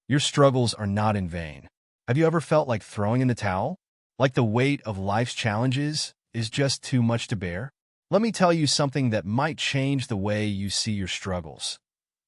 Your struggles are not in vain. Have you ever felt like throwing in the towel? Like the weight of life's challenges is just too much to bear? Let me tell you something that might change the way you see your struggles.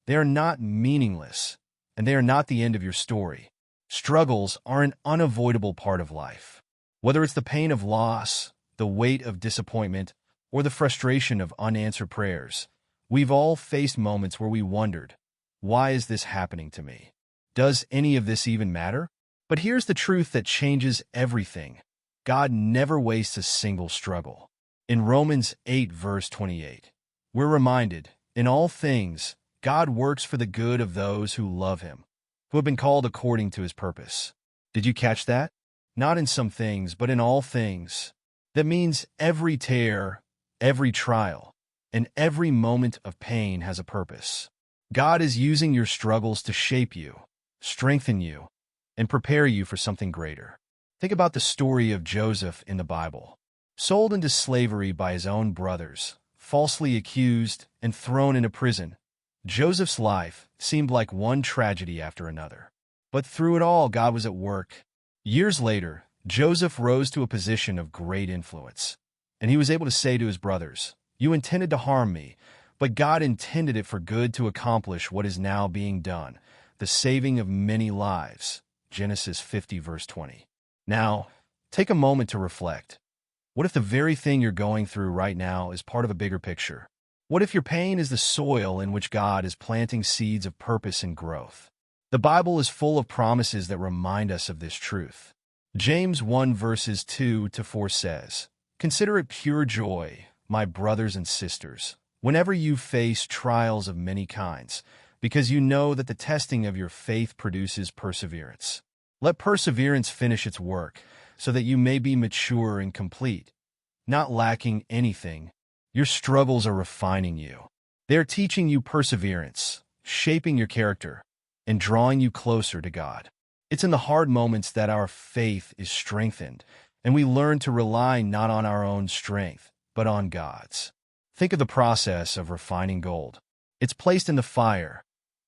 They are not meaningless, and they are not the end of your story. Struggles are an unavoidable part of life. Whether it's the pain of loss, the weight of disappointment, or the frustration of unanswered prayers, we've all faced moments where we wondered, why is this happening to me? Does any of this even matter? But here's the truth that changes everything. God never wastes a single struggle. In Romans 8, verse 28, we're reminded, in all things, God works for the good of those who love him, who have been called according to his purpose. Did you catch that? Not in some things, but in all things. That means every tear, every trial, and every moment of pain has a purpose. God is using your struggles to shape you, strengthen you, and prepare you for something greater. Think about the story of Joseph in the Bible. Sold into slavery by his own brothers, falsely accused, and thrown into prison, Joseph's life seemed like one tragedy after another. But through it all, God was at work. Years later, Joseph rose to a position of great influence, and he was able to say to his brothers, "You intended to harm me, but God intended it for good to accomplish what is now being done, the saving of many lives." Genesis 50, verse 20. Now, take a moment to reflect. What if the very thing you're going through right now is part of a bigger picture? What if your pain is the soil in which God is planting seeds of purpose and growth? The Bible is full of promises that remind us of this truth. James 1 verses 2 to 4 says, "Consider it pure joy, my brothers and sisters, whenever you face trials of many kinds, because you know that the testing of your faith produces perseverance. Let perseverance finish its work, so that you may be mature and complete, not lacking anything." Your struggles are refining you. They are teaching you perseverance, shaping your character, and drawing you closer to God. It's in the hard moments that our faith is strengthened, and we learn to rely not on our own strength, but on God's. Think of the process of refining gold. It's placed in the fire,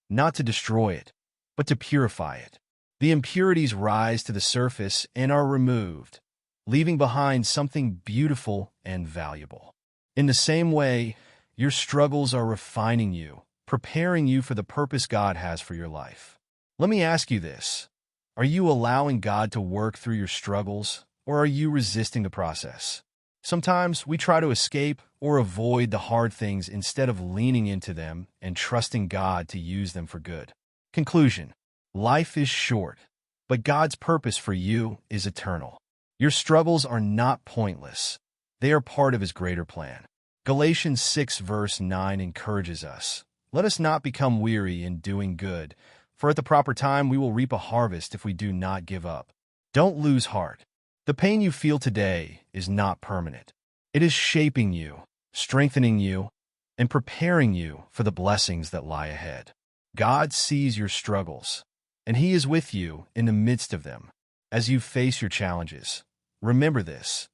not to destroy it, but to purify it. The impurities rise to the surface and are removed, leaving behind something beautiful and valuable. In the same way, your struggles are refining you, preparing you for the purpose God has for your life. Let me ask you this. Are you allowing God to work through your struggles, or are you resisting the process? Sometimes we try to escape or avoid the hard things instead of leaning into them and trusting God to use them for good. Conclusion: life is short, but God's purpose for you is eternal. Your struggles are not pointless. They are part of his greater plan. Galatians 6 verse 9 encourages us, "Let us not become weary in doing good, for at the proper time we will reap a harvest if we do not give up." Don't lose heart. The pain you feel today is not permanent. It is shaping you, strengthening you, and preparing you for the blessings that lie ahead. God sees your struggles, and he is with you in the midst of them. As you face your challenges, remember this.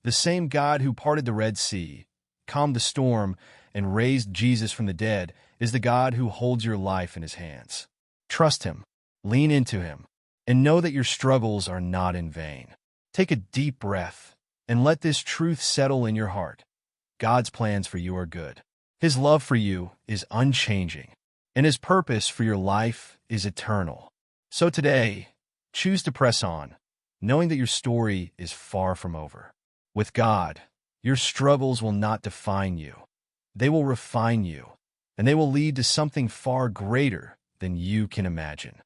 The same God who parted the Red Sea, calmed the storm, and raised Jesus from the dead is the God who holds your life in his hands. Trust him, lean into him, and know that your struggles are not in vain. Take a deep breath and let this truth settle in your heart. God's plans for you are good. His love for you is unchanging, and his purpose for your life is eternal. So today, choose to press on, knowing that your story is far from over. With God, your struggles will not define you. They will refine you, and they will lead to something far greater than you can imagine.